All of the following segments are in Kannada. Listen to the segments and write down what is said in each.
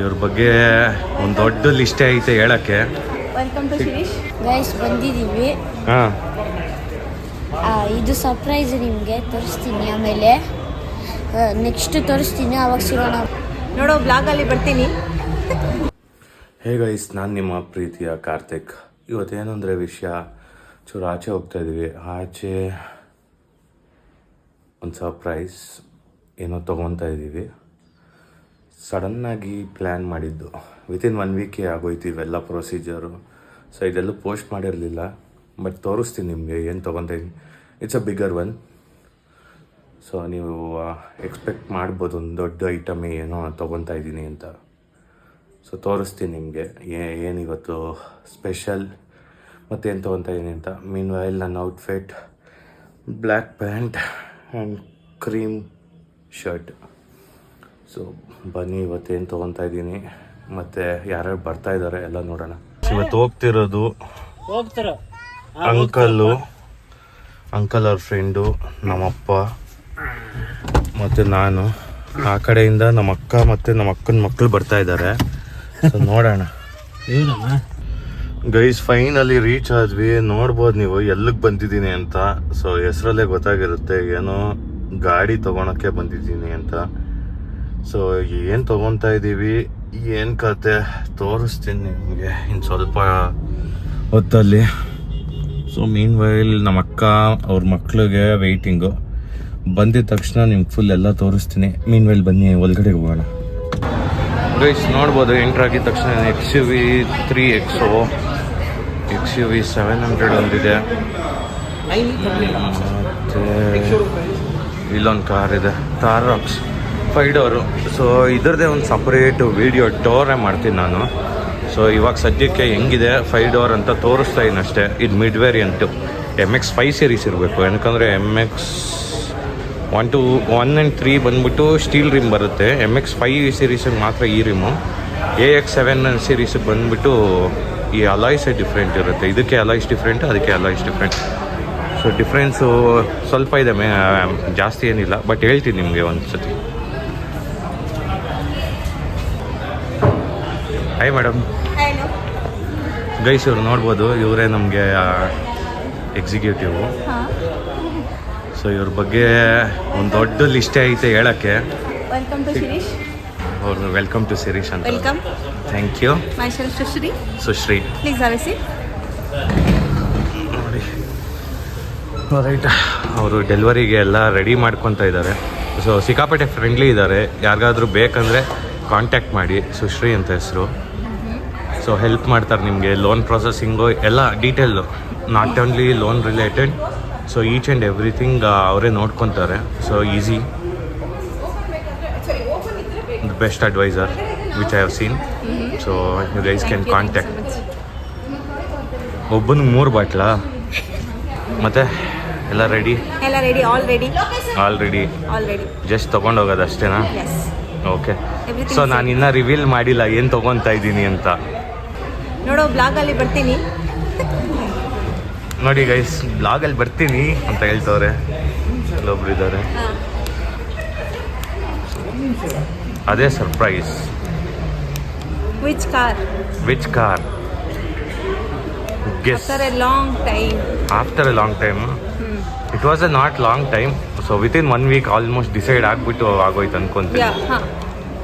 ಇವ್ರ ಬಗ್ಗೆ ಒಂದು ದೊಡ್ಡ ಲಿಸ್ಟ್ ಐತೆ ಹೇಳಕ್ಕೆ. ವೆಲ್ಕಮ್ ಟು ಶಿರೀಶ್ ಗೈಸ್, ಬಂದಿದ್ದೀವಿ. ಹಾಂ, ಇದು ಸರ್ಪ್ರೈಸ್ ನಿಮಗೆ ತೋರಿಸ್ತೀನಿ, ಆಮೇಲೆ ನೆಕ್ಸ್ಟ್ ತೋರಿಸ್ತೀನಿ, ಅವಾಗ ಸಿಗೋಣ. ನೋಡೋ ಬ್ಲಾಗಲ್ಲಿ ಬರ್ತೀನಿ. ಹೇ ಗೈಸ್, ನಾನು ನಿಮ್ಮ ಪ್ರೀತಿಯ ಕಾರ್ತಿಕ್. ಇವತ್ತೇನು ಅಂದರೆ ವಿಷಯ, ಚೂರು ಆಚೆ ಹೋಗ್ತಾ ಇದ್ದೀವಿ. ಆಚೆ ಒಂದು ಸರ್ಪ್ರೈಸ್ ಏನೋ ತೊಗೊತಾ ಇದ್ದೀವಿ. ಸಡನ್ನಾಗಿ ಪ್ಲ್ಯಾನ್ ಮಾಡಿದ್ದು, ವಿತಿನ್ 1 ವೀಕೇ ಆಗೋಯ್ತು ಇವೆಲ್ಲ ಪ್ರೊಸೀಜರು. ಸೊ ಇದೆಲ್ಲ ಪೋಸ್ಟ್ ಮಾಡಿರಲಿಲ್ಲ, ಬಟ್ ತೋರಿಸ್ತೀನಿ ನಿಮಗೆ ಏನು ತೊಗೊತಾ ಇದ್ದೀನಿ. It's a bigger one. So ನೀವು ಎಕ್ಸ್ಪೆಕ್ಟ್ ಮಾಡ್ಬೋದು ಒಂದು ದೊಡ್ಡ ಐಟಮ್ ಏನೋ ತೊಗೊತಾ ಇದ್ದೀನಿ ಅಂತ. ಸೊ ತೋರಿಸ್ತೀನಿ ನಿಮಗೆ ಏನಿವತ್ತು ಸ್ಪೆಷಲ್ ಮತ್ತು ಏನು ತೊಗೊತಾ ಇದ್ದೀನಿ ಅಂತ. ಮೀನ್ ವೈಲ್ ನನ್ನ outfit black pant and cream shirt. So ಬನ್ನಿ ಇವತ್ತೇನು ತೊಗೊತಾ ಇದ್ದೀನಿ ಮತ್ತು ಯಾರ್ಯಾರು ಬರ್ತಾ ಇದ್ದಾರೆ ಎಲ್ಲ ನೋಡೋಣ. ಇವತ್ತು ಹೋಗ್ತಿರೋದು ಅಂಕಲ್ ಅವ್ರ ಫ್ರೆಂಡು, ನಮ್ಮಪ್ಪ ಮತ್ತು ನಾನು. ಆ ಕಡೆಯಿಂದ ನಮ್ಮ ಅಕ್ಕ ಮತ್ತು ನಮ್ಮ ಅಕ್ಕನ ಮಕ್ಕಳು ಬರ್ತಾ ಇದ್ದಾರೆ. ಸೊ ನೋಡೋಣ. ಗೈಸ್ ಫೈನಲಿ ರೀಚ್ ಆದ್ವಿ. ನೋಡ್ಬೋದು ನೀವು ಎಲ್ಲಿಗೆ ಬಂದಿದ್ದೀನಿ ಅಂತ. ಸೊ ಹೆಸರಲ್ಲೇ ಗೊತ್ತಾಗಿರುತ್ತೆ ಏನೋ ಗಾಡಿ ತೊಗೊಳಕ್ಕೆ ಬಂದಿದ್ದೀನಿ ಅಂತ. ಸೊ ಏನು ತೊಗೊತಾ ಇದ್ದೀವಿ, ಏನು ಕತೆ ತೋರಿಸ್ತೀನಿ ನಿಮಗೆ ಇನ್ನು ಸ್ವಲ್ಪ ಹೊತ್ತಲ್ಲಿ. ಸೊ ಮೀನ್ ವೈಲ್ ನಮ್ಮ ಅಕ್ಕ ಅವ್ರ ಮಕ್ಳಿಗೆ ವೆಯ್ಟಿಂಗು. ಬಂದಿದ ತಕ್ಷಣ ನಿಮ್ಗೆ ಫುಲ್ ಎಲ್ಲ ತೋರಿಸ್ತೀನಿ. ಮೀನ್ ವೈಲ್ ಬನ್ನಿ ಒಳಗಡೆ ಹೋಗೋಣ. ಗೈಸ್ ನೋಡ್ಬೋದು, ಎಂಟ್ರ್ ಆಗಿದ ತಕ್ಷಣ XUV 3XO, XUV 700 ಒಂದಿದೆ, ಮತ್ತು ಇಲ್ಲೊಂದು ಕಾರ್ ಇದೆ, ತಾರಾಕ್ಸ್ 5 ಡೋರು. ಸೊ ಇದ್ರದ್ದೇ ಒಂದು ಸಪ್ರೇಟ್ ವೀಡಿಯೋ ಟೋರೇ ಮಾಡ್ತೀನಿ ನಾನು. ಸೊ ಇವಾಗ ಸದ್ಯಕ್ಕೆ ಹೆಂಗಿದೆ 5 ಡೋರ್ ಅಂತ ತೋರಿಸ್ತಾ ಇದ್ದೀನಿ ಅಷ್ಟೇ. ಇದು ಮಿಡ್ ವೇರಿಯಂಟು MX5 ಸೀರೀಸ್ ಇರಬೇಕು, ಯಾಕಂದರೆ MX 1 and 3 ಬಂದ್ಬಿಟ್ಟು ಸ್ಟೀಲ್ ರಿಮ್ ಬರುತ್ತೆ. MX5 ಸೀರೀಸಿಗೆ ಮಾತ್ರ ಈ ರಿಮು. AX7 ಸೀರೀಸಿಗೆ ಬಂದ್ಬಿಟ್ಟು ಈ ಅಲಾಯ್ಸ್ ಡಿಫ್ರೆಂಟ್ ಇರುತ್ತೆ. ಇದಕ್ಕೆ ಅಲಾಯ್ಸ್ ಡಿಫ್ರೆಂಟ್, ಅದಕ್ಕೆ ಅಲಾಯ್ಸ್ ಡಿಫ್ರೆಂಟ್. ಸೊ ಡಿಫ್ರೆನ್ಸು ಸ್ವಲ್ಪ ಇದೆ, ಜಾಸ್ತಿ ಏನಿಲ್ಲ, ಬಟ್ ಹೇಳ್ತೀನಿ ನಿಮಗೆ ಒಂದು ಸತಿ. Hi madam. ಗೈಸ್ ಇವ್ರು ನೋಡ್ಬೋದು, ಇವರೇ ನಮಗೆ ಎಕ್ಸಿಕ್ಯೂಟಿವು. ಸೊ ಇವ್ರ ಬಗ್ಗೆ ಒಂದು ದೊಡ್ಡ ಲಿಸ್ಟ್ ಐತೆ ಹೇಳಕ್ಕೆ. Welcome to Shirish. ಅವ್ರು ವೆಲ್ಕಮ್ ಟು ಶಿರೀಶ್ ಅಂತ. Welcome. Thank you. Myself Sushree. Please have a seat. ನೋಡಿ ರೈಟ್, ಅವರು ಡೆಲಿವರಿಗೆ ಎಲ್ಲ ರೆಡಿ ಮಾಡ್ಕೊತಾ ಇದ್ದಾರೆ. ಸೊ ಸಿಕ್ಕಾಪಟ್ಟೆ ಫ್ರೆಂಡ್ಲಿ ಇದ್ದಾರೆ. ಯಾರಿಗಾದ್ರೂ ಬೇಕಂದರೆ ಕಾಂಟ್ಯಾಕ್ಟ್ ಮಾಡಿ, ಸುಶ್ರೀ ಅಂತ ಹೆಸರು. ಸೊ ಹೆಲ್ಪ್ ಮಾಡ್ತಾರೆ ನಿಮಗೆ, ಲೋನ್ ಪ್ರೊಸೆಸಿಂಗು ಎಲ್ಲ detail, not only loan related. So each and everything ಅವರೇ ನೋಡ್ಕೊತಾರೆ. So easy, the best adviser which I have seen. So you guys can contact. ಒಬ್ಬನಿಗೆ 3 ಬಾಟ್ಲಾ? ಮತ್ತು ಎಲ್ಲ ರೆಡಿ? All ready. ಜಸ್ಟ್ ತೊಗೊಂಡೋಗೋದು ಅಷ್ಟೇನಾ? ಓಕೆ. ಸೊ ನಾನು ಇನ್ನೂ ರಿವೀಲ್ ಮಾಡಿಲ್ಲ ಏನು ತೊಗೊತಾ ಇದ್ದೀನಿ ಅಂತ. ನೋಡೋ ಬ್ಲಾಗಲ್ಲಿ ಬರ್ತೀನಿ. ನೋಡಿ ಗೈಸ್, ಬ್ಲಾಗಲ್ಲಿ ಬರ್ತೀನಿ ಅಂತ ಹೇಳ್ತವ್ರೆ. ಅಲ್ಲೊಬ್ರು ಇದ್ದಾರೆ, ಅದೇ surprise. Which car? Guess. After a long time. It was a not long time. So within 1 week almost decide ಆಗಿಬಿಟ್ಟು ಆಗೋಯ್ತು ಅನ್ಕೊಂತೀನಿ.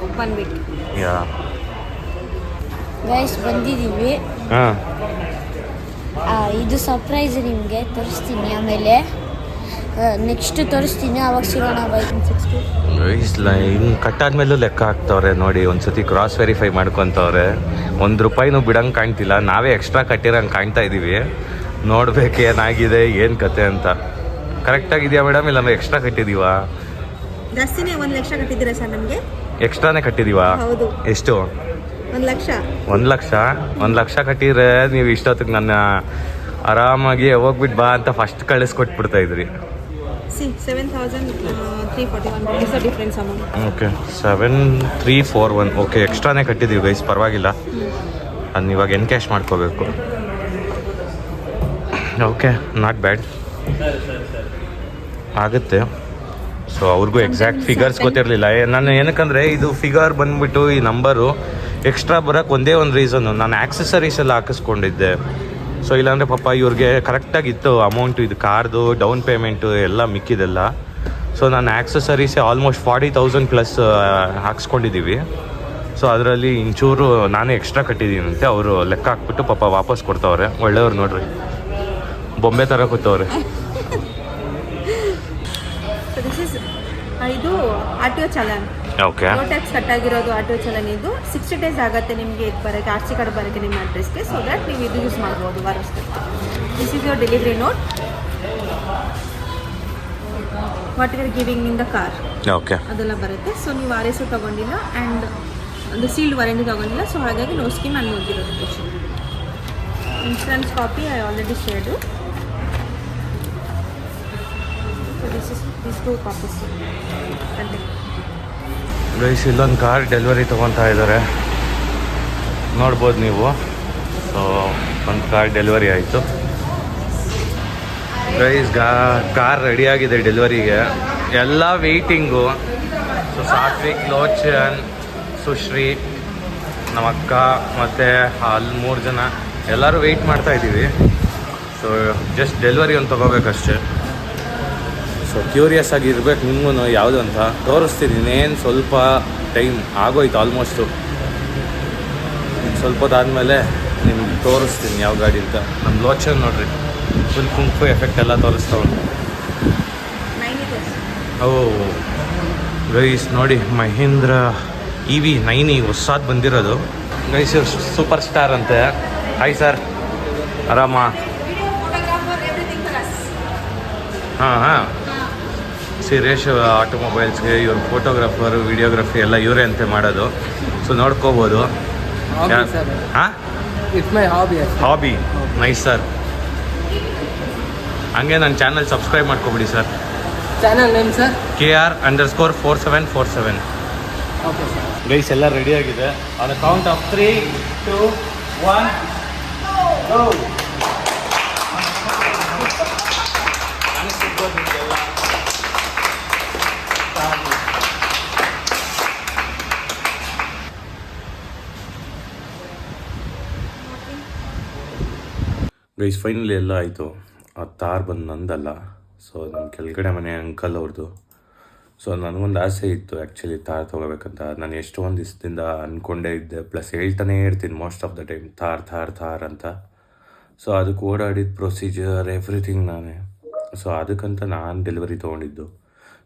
ಯಾ ಗೈಸ್ ಬಂದಿದ್ದೀವಿ. ಹಾಂ, ಇದು ಸರ್ಪ್ರೈಸ್ ನಿಮಗೆ ತೋರಿಸ್ತೀನಿ, ಆಮೇಲೆ ನೆಕ್ಸ್ಟ್ ತೋರಿಸ್ತೀನಿ, ಅವಾಗ ಸಿಗೋಣ. ಗೈಸ್ ಲೈನ್ ಕಟ್ಟಾದ್ಮೇಲೂ ಲೆಕ್ಕ ಹಾಕ್ತವ್ರೆ ನೋಡಿ. ಒಂದ್ಸತಿ ಕ್ರಾಸ್ ವೆರಿಫೈ ಮಾಡ್ಕೊತವ್ರೆ. ₹1 ಬಿಡಂಗೆ ಕಾಣ್ತಿಲ್ಲ. ನಾವೇ ಎಕ್ಸ್ಟ್ರಾ ಕಟ್ಟಿರೋಂಗೆ ಕಾಣ್ತಾ ಇದ್ದೀವಿ. ನೋಡ್ಬೇಕು ಏನಾಗಿದೆ, ಏನು ಕತೆ ಅಂತ. ಕರೆಕ್ಟಾಗಿದೆಯಾ ಮೇಡಮ್, ಇಲ್ಲ ಎಕ್ಸ್ಟ್ರಾ ಕಟ್ಟಿದ್ದೀವಾ? ಜಾಸ್ತಿನೇ 1 ಲಕ್ಷ ಕಟ್ಟಿದ್ದೀರಾ ಸರ್? ನಮಗೆ ಎಕ್ಸ್ಟ್ರಾನೇ ಕಟ್ಟಿದ್ದೀವಾ? ಹೌದು. ಎಷ್ಟು? 1 ಲಕ್ಷ. 1 ಲಕ್ಷ ಕಟ್ಟಿದ್ರೆ ನೀವು ಇಷ್ಟೊತ್ತಿಗೆ ನನ್ನ ಆರಾಮಾಗಿ ಹೋಗ್ಬಿಟ್ಟು ಬಾ ಅಂತ ಫಸ್ಟ್ ಕಳಿಸ್ಕೊಟ್ಬಿಡ್ತಾ ಇದ್ರಿ. 7,341 ಡಿಫ್ರೆನ್ಸ್ ಅಮೌಂಟ್. ಓಕೆ, 7,341. ಓಕೆ, ಎಕ್ಸ್ಟ್ರಾನೇ ಕಟ್ಟಿದ್ದೀವಿ ಗೈಸ್, ಪರವಾಗಿಲ್ಲ. ಅದನ್ನ ಇವಾಗ ಎನ್ಕ್ಯಾಶ್ ಮಾಡ್ಕೋಬೇಕು. ಓಕೆ, ನಾಟ್ ಬ್ಯಾಡ್ ಆಗುತ್ತೆ. ಸೊ ಅವ್ರಿಗೂ ಎಕ್ಸಾಕ್ಟ್ ಫಿಗರ್ಸ್ ಗೊತ್ತಿರಲಿಲ್ಲ. ನಾನು ಏನಕ್ಕಂದರೆ ಇದು ಫಿಗರ್ ಬಂದುಬಿಟ್ಟು ಈ ನಂಬರು ಎಕ್ಸ್ಟ್ರಾ ಬರೋಕ್ಕೆ ಒಂದೇ ಒಂದು ರೀಸನ್ನು, ನಾನು ಆಕ್ಸೆಸರೀಸ್ ಎಲ್ಲ ಹಾಕಿಸ್ಕೊಂಡಿದ್ದೆ. ಸೊ ಇಲ್ಲಾಂದರೆ ಪಾಪ ಇವ್ರಿಗೆ ಕರೆಕ್ಟಾಗಿತ್ತು ಅಮೌಂಟು, ಇದು ಕಾರ್ದು ಡೌನ್ ಪೇಮೆಂಟು ಎಲ್ಲ ಮಿಕ್ಕಿದೆಲ್ಲ. ಸೊ ನಾನು ಆಕ್ಸೆಸರೀಸೇ ಆಲ್ಮೋಸ್ಟ್ 40,000 ಪ್ಲಸ್ ಹಾಕ್ಸ್ಕೊಂಡಿದ್ದೀವಿ. ಸೊ ಅದರಲ್ಲಿ ಇಂಚೂರು ನಾನೇ ಎಕ್ಸ್ಟ್ರಾ ಕಟ್ಟಿದ್ದೀನಂತೆ. ಅವರು ಲೆಕ್ಕ ಹಾಕ್ಬಿಟ್ಟು ಪಾಪ ವಾಪಸ್ ಕೊಡ್ತಾವ್ರೆ. ಒಳ್ಳೆಯವ್ರು ನೋಡ್ರಿ, ಬೊಂಬೆ ಥರ ಕೂತವ್ರೆ. ಇದು R T O challan, okay, road tax ಕಟ್ಟಾಗಿರೋದು ಆರ್ ಟಿ ಒ ಚಲನ್. ಇದು 60 days ಆಗುತ್ತೆ ನಿಮಗೆ ಇದು ಬರೋಕ್ಕೆ, ಆರ್ ಸಿ ಕಾರ್ಡ್ ಬರೋಕ್ಕೆ ನಿಮ್ಮ ಅಡ್ರೆಸ್ಗೆ. ಸೊ ದ್ಯಾಟ್ ನೀವು ಇದು ಯೂಸ್ ಮಾಡ್ಬೋದು ವಾರಷ್ಟಕ್ಕೆ. This is your delivery note, what you are giving in the car, okay, ಅದೆಲ್ಲ ಬರುತ್ತೆ. ಸೊ ನೀವು ಆರ್ ಎಸ್ ತೊಗೊಂಡಿಲ್ಲ ಆ್ಯಂಡ್ ಒಂದು ಸೀಲ್ಡ್ ವಾರಂಟಿ ತೊಗೊಂಡಿಲ್ಲ. ಸೊ ಹಾಗಾಗಿ ನೋ ಸ್ಕೀಮ್ ನಾನು ನೋಡಿರೋದು ಪೇಷನ್. Insurance copy I already shared. So this is this 2 copies. Guys ಇಲ್ಲೊಂದು ಕಾರ್ ಡೆಲಿವರಿ ತೊಗೊತಾ ಇದ್ದಾರೆ, ನೋಡ್ಬೋದು ನೀವು. ಸೊ ಒಂದು ಕಾರ್ ಡೆಲಿವರಿ ಆಯಿತು ಗೈಸ್. ಕಾರ್ ರೆಡಿಯಾಗಿದೆ ಡೆಲಿವರಿಗೆ, ಎಲ್ಲ ವೆಯ್ಟಿಂಗು. ಸೊ ಸಾತ್ವಿಕ್, ಲೋಚನ್, ಸುಶ್ರೀ, ನಮ್ಮ ಅಕ್ಕ ಮತ್ತು ಅಲ್ಲಿ 3 ಜನ ಎಲ್ಲರೂ ವೆಯ್ಟ್ ಮಾಡ್ತಾ ಇದ್ದೀವಿ. ಸೊ ಜಸ್ಟ್ ಡೆಲಿವರಿ ಒಂದು ತೊಗೋಬೇಕಷ್ಟೆ. ಸೊ ಕ್ಯೂರಿಯಸ್ ಆಗಿ ಇರ್ಬೇಕು ನಿಮಗೂ ಯಾವುದು ಅಂತ ತೋರಿಸ್ತೀನಿ. ಇನ್ನೇನು ಸ್ವಲ್ಪ ಟೈಮ್ ಆಗೋಯ್ತು ಆಲ್ಮೋಸ್ಟು, ಸ್ವಲ್ಪ ಹೊತ್ತಾದಮೇಲೆ ನಿಮ್ಗೆ ತೋರಿಸ್ತೀನಿ ಯಾವ ಗಾಡಿ ಅಂತ. ನಮ್ಮ ಲೋಚನ್ ನೋಡ್ರಿ, ಫುಲ್ ಕುಂಫು ಎಫೆಕ್ಟ್ ಎಲ್ಲ ತೋರಿಸ್ತಾವೆ. ಓ ಗೈಸ್ ನೋಡಿ, ಮಹೀಂದ್ರ EV 9 ಹೊಸಾದ್ ಬಂದಿರೋದು ಗೈಸ್. ಸೂಪರ್ ಸ್ಟಾರ್ ಅಂತೆ. ಹಾಯ್ ಸರ್, ಆರಾಮ? ಹಾಂ, ಸುರೇಶ್ ಆಟೋಮೊಬೈಲ್ಸ್ಗೆ ಇವ್ರು ಫೋಟೋಗ್ರಾಫರ್, ವಿಡಿಯೋಗ್ರಫಿ ಎಲ್ಲ ಇವರೇ ಅಂತೆ ಮಾಡೋದು. ಸೊ ನೋಡ್ಕೋಬೋದು. ಹಾಂ, it's my hobby. Nice sir. ಹಂಗೆ ನನ್ನ ಚಾನಲ್ ಸಬ್ಸ್ಕ್ರೈಬ್ ಮಾಡ್ಕೊಬಿಡಿ sir. Channel name sir KR_4747. Okay sir. Guys ಎಲ್ಲ ರೆಡಿ ಆಗಿದೆ. On the count of 3, 2, 1 go. Guys finally ಎಲ್ಲ ಆಯಿತು. ಆ ತಾರ್ ಬಂದು ನಂದಲ್ಲ, ಸೊ ನಮ್ಮ ಕೆಳಗಡೆ ಮನೆ ಅಂಕಲ್ ಅವ್ರದ್ದು. ಸೊ ನನಗೊಂದು ಆಸೆ ಇತ್ತು ಆ್ಯಕ್ಚುಲಿ ತಾರ್ ತೊಗೋಬೇಕಂತ. ನಾನು ಎಷ್ಟೊಂದು ದಿವಸದಿಂದ ಅಂದ್ಕೊಂಡೇ ಇದ್ದೆ, ಪ್ಲಸ್ ಹೇಳ್ತಾನೆ ಇರ್ತೀನಿ ಮೋಸ್ಟ್ ಆಫ್ ದ ಟೈಮ್ ತಾರ್ ತಾರ್ ತಾರ್ ಅಂತ. ಸೊ ಅದಕ್ಕೆ ಓಡಾಡಿದ ಪ್ರೊಸೀಜರ್ ಎವ್ರಿಥಿಂಗ್ ನಾನೇ. ಸೊ ಅದಕ್ಕಂತ ನಾನು ಡೆಲಿವರಿ ತೊಗೊಂಡಿದ್ದು.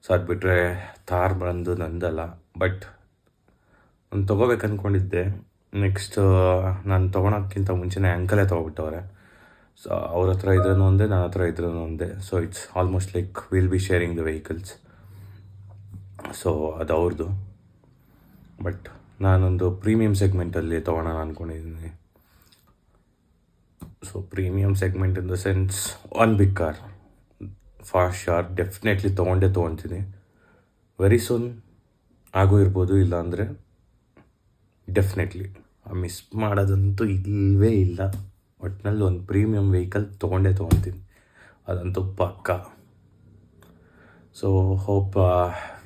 ಸೊ ಅದು ಬಿಟ್ಟರೆ ತಾರ್ ಬಂದು ನಂದಲ್ಲ, ಬಟ್ ನಾನು ತೊಗೋಬೇಕು ಅಂದ್ಕೊಂಡಿದ್ದೆ. ನೆಕ್ಸ್ಟ್ ನಾನು ತೊಗೊಳೋಕ್ಕಿಂತ ಮುಂಚೆನೇ ಅಂಕಲೇ ತೊಗೊಬಿಟ್ಟವ್ರೆ. ಸೊ ಅವ್ರ ಹತ್ರ ಇದ್ರೂ ಒಂದೇ, ನನ್ನ ಹತ್ರ ಇದ್ರೂ ಒಂದೇ. So it's almost like will be sharing the vehicles. So ಅದು ಅವ್ರದ್ದು. ಬಟ್ ನಾನೊಂದು ಪ್ರೀಮಿಯಂ ಸೆಗ್ಮೆಂಟಲ್ಲಿ ತೊಗೊಳೋಣ ಅಂದ್ಕೊಂಡಿದ್ದೀನಿ. So premium segment in the sense one big car for sure definitely ತೊಗೊಳ್ತೀನಿ. ವೆರಿ ಸೂನ್ ಆಗೋ ಇರ್ಬೋದು, ಇಲ್ಲಾಂದರೆ ಡೆಫಿನೆಟ್ಲಿ ಮಿಸ್ ಮಾಡೋದಂತೂ ಇಲ್ಲವೇ ಇಲ್ಲ. ಒಟ್ಟಿನಲ್ಲಿ ಒಂದು ಪ್ರೀಮಿಯಂ ವೆಹಿಕಲ್ ತೊಗೊಳ್ತೀನಿ, ಅದಂತೂ ಪಕ್ಕ. ಸೊ ಹೋಪ್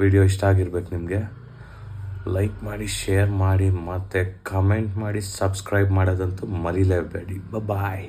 ವಿಡಿಯೋ ಇಷ್ಟ ಆಗಿರ್ಬೇಕು ನಿಮಗೆ. ಲೈಕ್ ಮಾಡಿ, ಶೇರ್ ಮಾಡಿ, ಮತ್ತು ಕಮೆಂಟ್ ಮಾಡಿ, ಸಬ್ಸ್ಕ್ರೈಬ್ ಮಾಡೋದಂತೂ ಮರಿಲೇಬೇಡಿ. ಬಾಯ್.